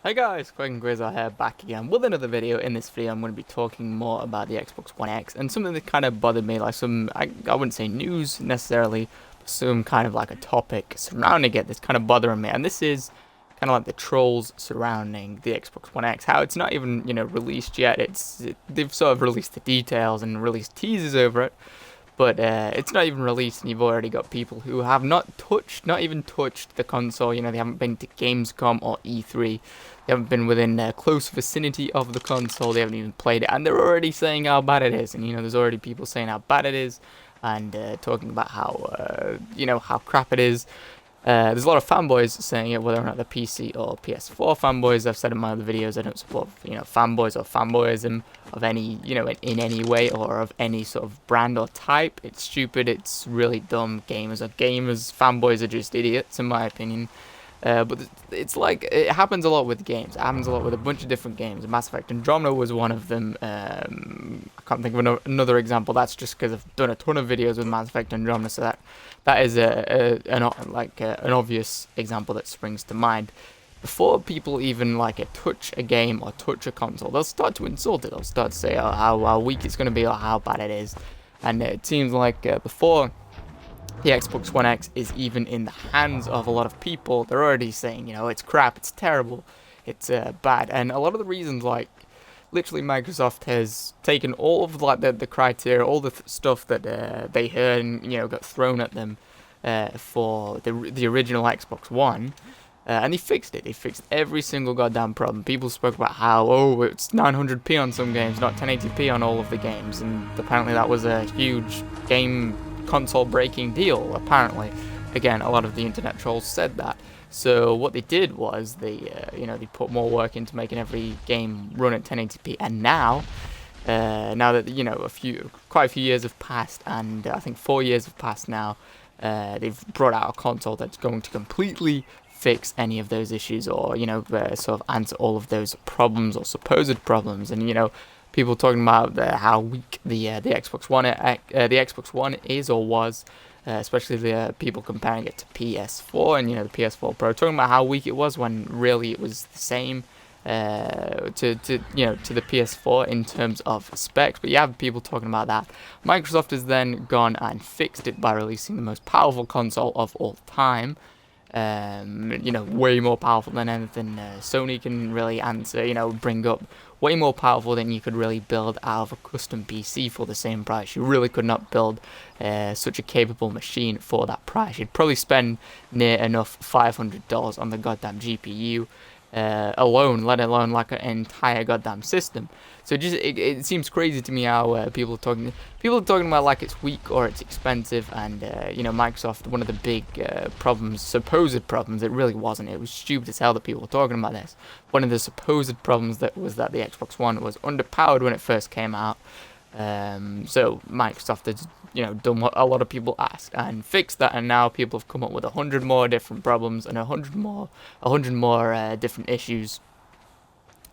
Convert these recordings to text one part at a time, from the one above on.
Hey guys, QUIGON QUASAR here, back again with another video. In this video I'm going to be talking more about the Xbox One X and something that kind of bothered me, like I wouldn't say news necessarily, but some kind of like a topic surrounding it that's kind of bothering me. And this is kind of like the trolls surrounding the Xbox One X, how it's not even, released yet. They've sort of released the details and released teasers over it, but it's not even released, and you've already got people who have not even touched the console. They haven't been to Gamescom or E3. They haven't been within close vicinity of the console. They haven't even played it, and they're already saying how bad it is. And there's already people saying how bad it is, and talking about how crap it is. There's a lot of fanboys saying it, whether or not they're PC or PS4 fanboys. I've said in my other videos I don't support, fanboys or fanboyism of any, in any way or of any sort of brand or type. It's stupid. It's really dumb. Gamers are gamers. Fanboys are just idiots, in my opinion. But it's like, it happens a lot with games. It happens a lot with a bunch of different games. Mass Effect Andromeda was one of them. I can't think of another example. That's just because I've done a ton of videos with Mass Effect Andromeda, so that is an obvious example that springs to mind. Before people even touch a game or touch a console, they'll start to insult it. They'll start to say how weak it's going to be or how bad it is. And it seems like before the Xbox One X is even in the hands of a lot of people, they're already saying, it's crap, it's terrible, it's bad. And a lot of the reasons, literally Microsoft has taken all of the criteria, all the stuff that they heard and got thrown at them for the original Xbox One, and they fixed it. They fixed every single goddamn problem. People spoke about how it's 900p on some games, not 1080p on all of the games, and apparently that was a huge game console breaking deal. Apparently, again, a lot of the internet trolls said that. So what they did was they put more work into making every game run at 1080p, and now that quite a few years have passed, and I think 4 years have passed now, they've brought out a console that's going to completely fix any of those issues, or sort of answer all of those problems or supposed problems. And people talking about how weak the Xbox One is or was, especially the people comparing it to PS4 and the PS4 Pro, talking about how weak it was when really it was the same to the PS4 in terms of specs. But you have people talking about that. Microsoft has then gone and fixed it by releasing the most powerful console of all time. Way more powerful than anything Sony can really answer, bring up. Way more powerful than you could really build out of a custom PC for the same price. You really could not build such a capable machine for that price. You'd probably spend near enough $500 on the goddamn GPU alone, let alone like an entire goddamn system. So it seems crazy to me how people are talking about like it's weak or it's expensive. And Microsoft, one of the big supposed problems, it really wasn't. It was stupid as hell that people were talking about this. One of the supposed problems that the Xbox One was underpowered when it first came out. So Microsoft has done what a lot of people ask and fixed that, and now people have come up with 100 more different problems and 100 more different issues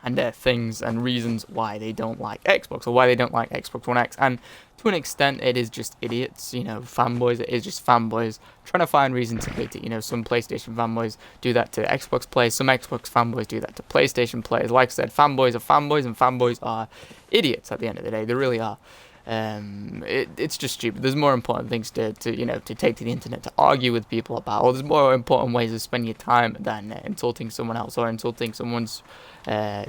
and things and reasons why they don't like Xbox, or why they don't like Xbox One X. And to an extent, it is just idiots, fanboys. It is just fanboys trying to find reason to hate it. Some PlayStation fanboys do that to Xbox players. Some Xbox fanboys do that to PlayStation players. Like I said, fanboys are fanboys, and fanboys are idiots at the end of the day. They really are. It's just stupid. There's more important things to take to the internet to argue with people about, or there's more important ways to spend your time than insulting someone else or insulting someone's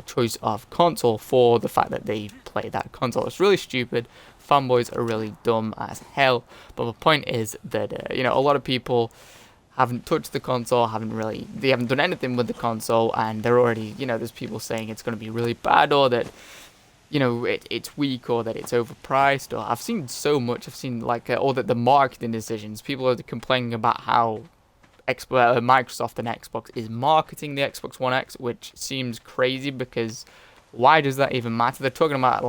choice of console for the fact that they play that console. It's really stupid. Fanboys are really dumb as hell. But the point is that a lot of people haven't touched the console, they haven't done anything with the console, and they're already, there's people saying it's going to be really bad, or that it's weak, or that it's overpriced. Or I've seen so much. I've seen or that the marketing decisions. People are complaining about how Microsoft and Xbox is marketing the Xbox One X, which seems crazy, because why does that even matter? They're talking about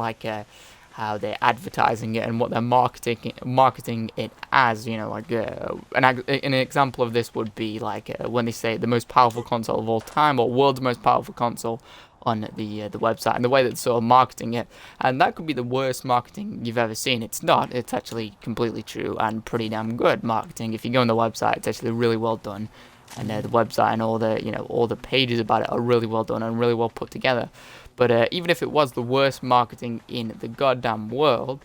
how they're advertising it and what they're marketing it as. An example of this would be when they say the most powerful console of all time, or world's most powerful console on the website, and the way that they're sort of marketing it. And that could be the worst marketing you've ever seen. It's not. It's actually completely true and pretty damn good marketing. If you go on the website, it's actually really well done. and the website and all the all the pages about it are really well done and really well put together. But even if it was the worst marketing in the goddamn world,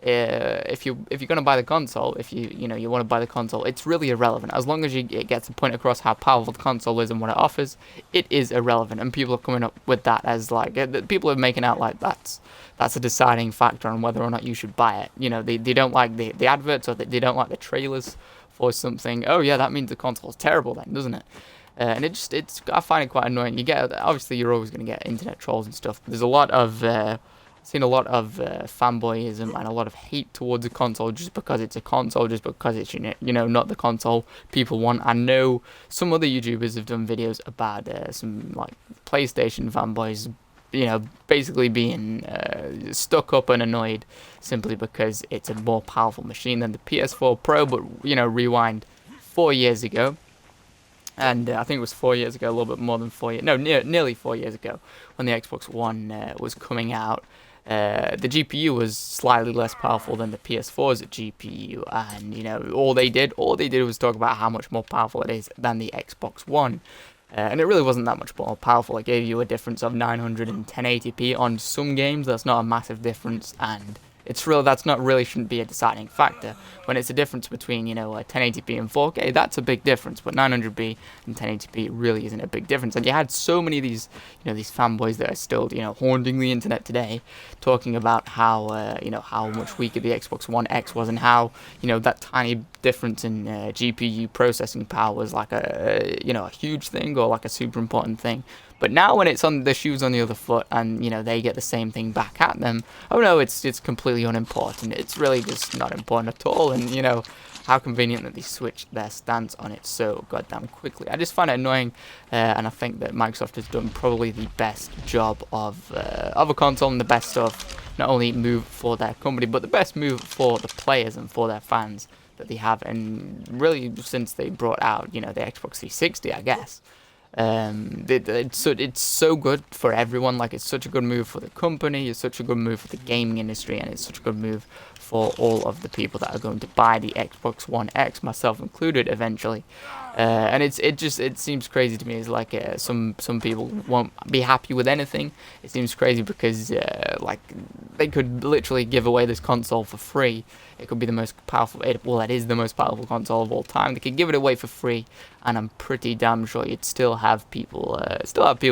if you're gonna buy the console, if you want to buy the console, it's really irrelevant. As long as it gets the point across how powerful the console is and what it offers, it is irrelevant. And people are coming up with that as like people are making out like that's a deciding factor on whether or not you should buy it. They don't like the adverts, or they don't like the trailers for something. Oh yeah, that means the console's terrible then, doesn't it? And I find it quite annoying. Obviously you're always going to get internet trolls and stuff. There's a lot of seen a lot of fanboyism and a lot of hate towards a console just because it's a console, just because it's not the console people want. I know some other YouTubers have done videos about some like PlayStation fanboys, basically being stuck up and annoyed simply because it's a more powerful machine than the PS4 Pro. But rewind 4 years ago. And I think it was 4 years ago, a little bit more than 4 years. No, nearly 4 years ago, when the Xbox One was coming out. The GPU was slightly less powerful than the PS4's GPU, and all they did was talk about how much more powerful it is than the Xbox One. And it really wasn't that much more powerful. It gave you a difference of 900 and 1080p on some games. That's not a massive difference, and shouldn't be a deciding factor. When it's a difference between 1080p and 4K, that's a big difference. But 900p and 1080p really isn't a big difference. And you had so many of these these fanboys that are still haunting the internet today, talking about how how much weaker the Xbox One X was, and how that tiny difference in GPU processing power was like a huge thing, or like a super important thing. But now when it's on the shoes on the other foot, and they get the same thing back at them, oh no, it's completely unimportant. It's really just not important at all. And how convenient that they switched their stance on it so goddamn quickly. I just find it annoying, and I think that Microsoft has done probably the best job of a console, and the best not only move for their company, but the best move for the players and for their fans that they have, and really since they brought out the Xbox 360, I guess. It's so good for everyone. Like, it's such a good move for the company, it's such a good move for the gaming industry, and it's such a good move for all of the people that are going to buy the Xbox One X, myself included, eventually. And it seems crazy to me. It's like some people won't be happy with anything. It seems crazy because like they could literally give away this console for free. It could be the most powerful. It is the most powerful console of all time. They could give it away for free, and I'm pretty damn sure you'd still have people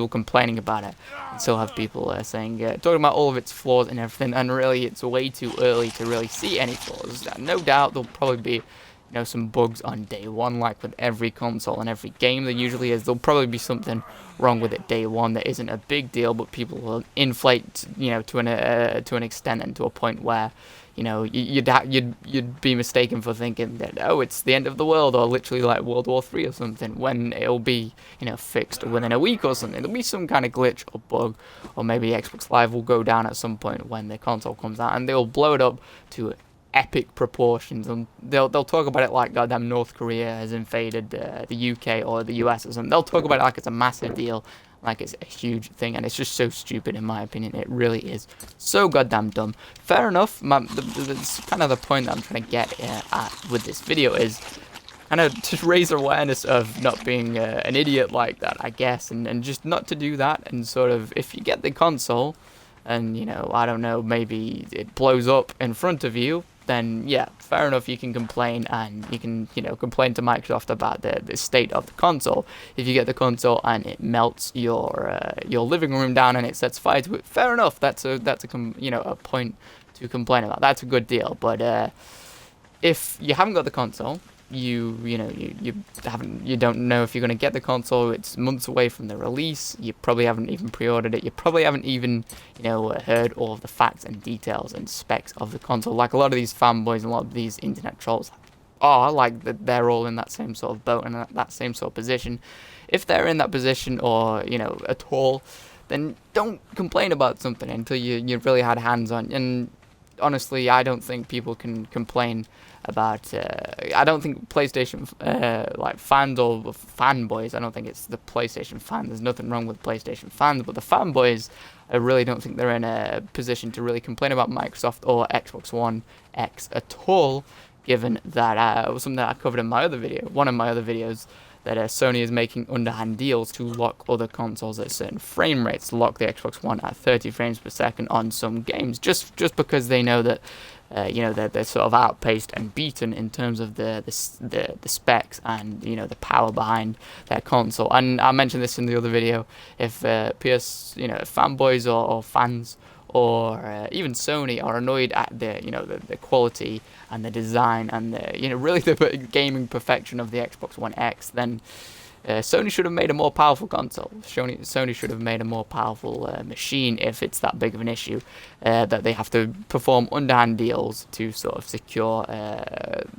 complaining about it, and still have people saying, talking about all of its flaws and everything. And really, it's way too early to really see any flaws. No doubt there'll probably be some bugs on day one, like with every console and every game there usually is. There'll probably be something wrong with it day one that isn't a big deal, but people will inflate to an extent, and to a point where you'd be mistaken for thinking that, oh, it's the end of the world, or literally like World War III or something, when it'll be fixed within a week or something. There'll be some kind of glitch or bug, or maybe Xbox Live will go down at some point when the console comes out, and they'll blow it up to epic proportions, and they'll talk about it like goddamn North Korea has invaded the UK or the US or something. They'll talk about it like it's a massive deal, like it's a huge thing, and it's just so stupid in my opinion. It really is so goddamn dumb. Fair enough. That's kind of the point that I'm trying to get at with this video, is kind of to raise awareness of not being an idiot like that, I guess, and just not to do that. And sort of, if you get the console and I don't know, maybe it blows up in front of you, then yeah, fair enough, you can complain, and you can complain to Microsoft about the state of the console. If you get the console and it melts your living room down and it sets fire to it, fair enough, that's a point to complain about. That's a good deal. But if you haven't got the console, you don't know if you're going to get the console. It's months away from the release. You probably haven't even pre-ordered it. You probably haven't even heard all of the facts and details and specs of the console, like a lot of these fanboys and a lot of these internet trolls are. Like, they're all in that same sort of boat and that same sort of position. If they're in that position, or at all, then don't complain about something until you've really had hands on. And honestly, I don't think people can complain about I don't think PlayStation like fans or fanboys, I don't think it's the PlayStation fans, there's nothing wrong with PlayStation fans, but the fanboys, I really don't think they're in a position to really complain about Microsoft or Xbox One X at all, given that was something that I covered in my other video, one of my other videos, that Sony is making underhand deals to lock other consoles at certain frame rates, to lock the Xbox One at 30 frames per second on some games, just because they know that they're sort of outpaced and beaten in terms of the specs and the power behind their console. And I mentioned this in the other video. If fanboys or fans or even Sony are annoyed at the quality and the design and really the gaming perfection of the Xbox One X, then Sony should have made a more powerful console. Sony should have made a more powerful machine if it's that big of an issue that they have to perform underhand deals to sort of secure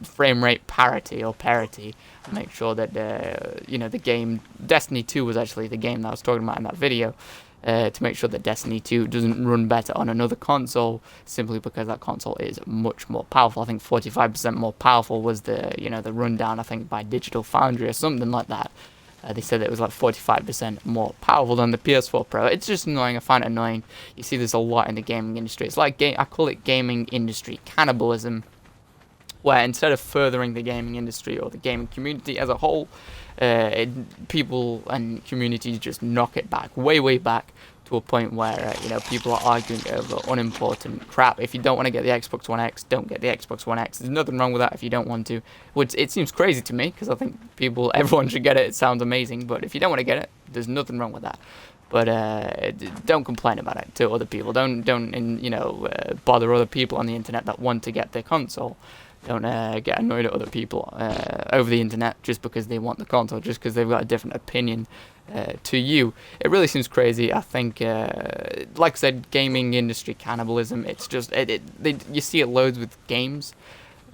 frame rate parity and make sure that the game Destiny 2 was actually the game that I was talking about in that video. To make sure that Destiny 2 doesn't run better on another console simply because that console is much more powerful. I think 45% more powerful was the rundown, I think, by Digital Foundry or something like that. They said that it was like 45% more powerful than the PS4 Pro. It's just annoying. I find it annoying. You see this a lot in the gaming industry. It's like I call it gaming industry cannibalism, where instead of furthering the gaming industry or the gaming community as a whole, people and communities just knock it back, way back, to a point where people are arguing over unimportant crap. If you don't want to get the Xbox One X, don't get the Xbox One X. There's nothing wrong with that if you don't want to. Which it seems crazy to me, because I think everyone should get it. It sounds amazing, but if you don't want to get it, there's nothing wrong with that. But don't complain about it to other people. Don't bother other people on the internet that want to get their console. Don't get annoyed at other people over the internet just because they want the console, just because they've got a different opinion to you. It really seems crazy. I think, like I said, gaming industry cannibalism. It's just you see it loads with games.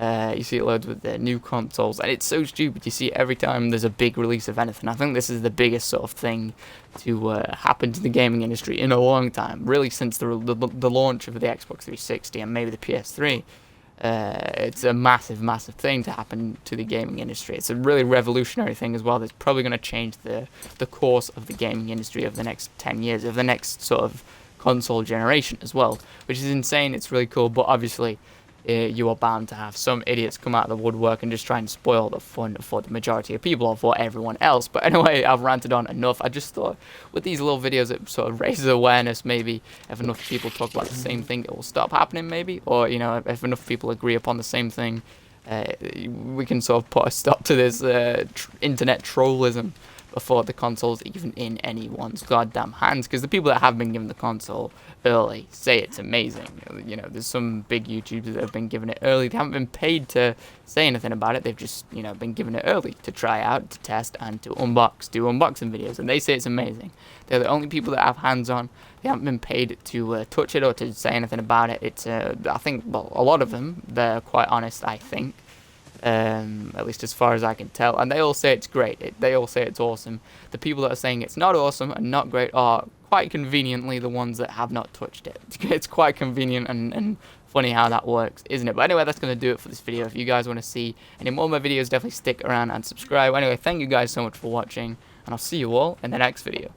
You see it loads with the new consoles, and it's so stupid. You see it every time there's a big release of anything. I think this is the biggest sort of thing to happen to the gaming industry in a long time, really, since the launch of the Xbox 360 and maybe the PS3. It's a massive thing to happen to the gaming industry. It's a really revolutionary thing as well. That's probably going to change the course of the gaming industry over the next 10 years, of the next sort of console generation as well, which is insane. It's really cool, but obviously you are bound to have some idiots come out of the woodwork and just try and spoil the fun for the majority of people or for everyone else. But anyway, I've ranted on enough. I just thought with these little videos it sort of raises awareness. Maybe if enough people talk about the same thing, it will stop happening, maybe. Or if enough people agree upon the same thing, we can sort of put a stop to this internet trollism before the console's even in anyone's goddamn hands. Because the people that have been given the console early say it's amazing. There's some big YouTubers that have been given it early. They haven't been paid to say anything about it. They've just been given it early to try out, to test, and to do unboxing videos, and they say it's amazing. They're the only people that have hands on. They haven't been paid to touch it or to say anything about it. It's I think, well, a lot of them, they're quite honest, I think. At least as far as I can tell, and they all say it's great. They all say it's awesome. The people that are saying it's not awesome and not great are quite conveniently the ones that have not touched it. It's quite convenient and funny how that works, isn't it? But anyway, that's going to do it for this video. If you guys want to see any more of my videos, definitely stick around and subscribe. Anyway, thank you guys so much for watching, and I'll see you all in the next video.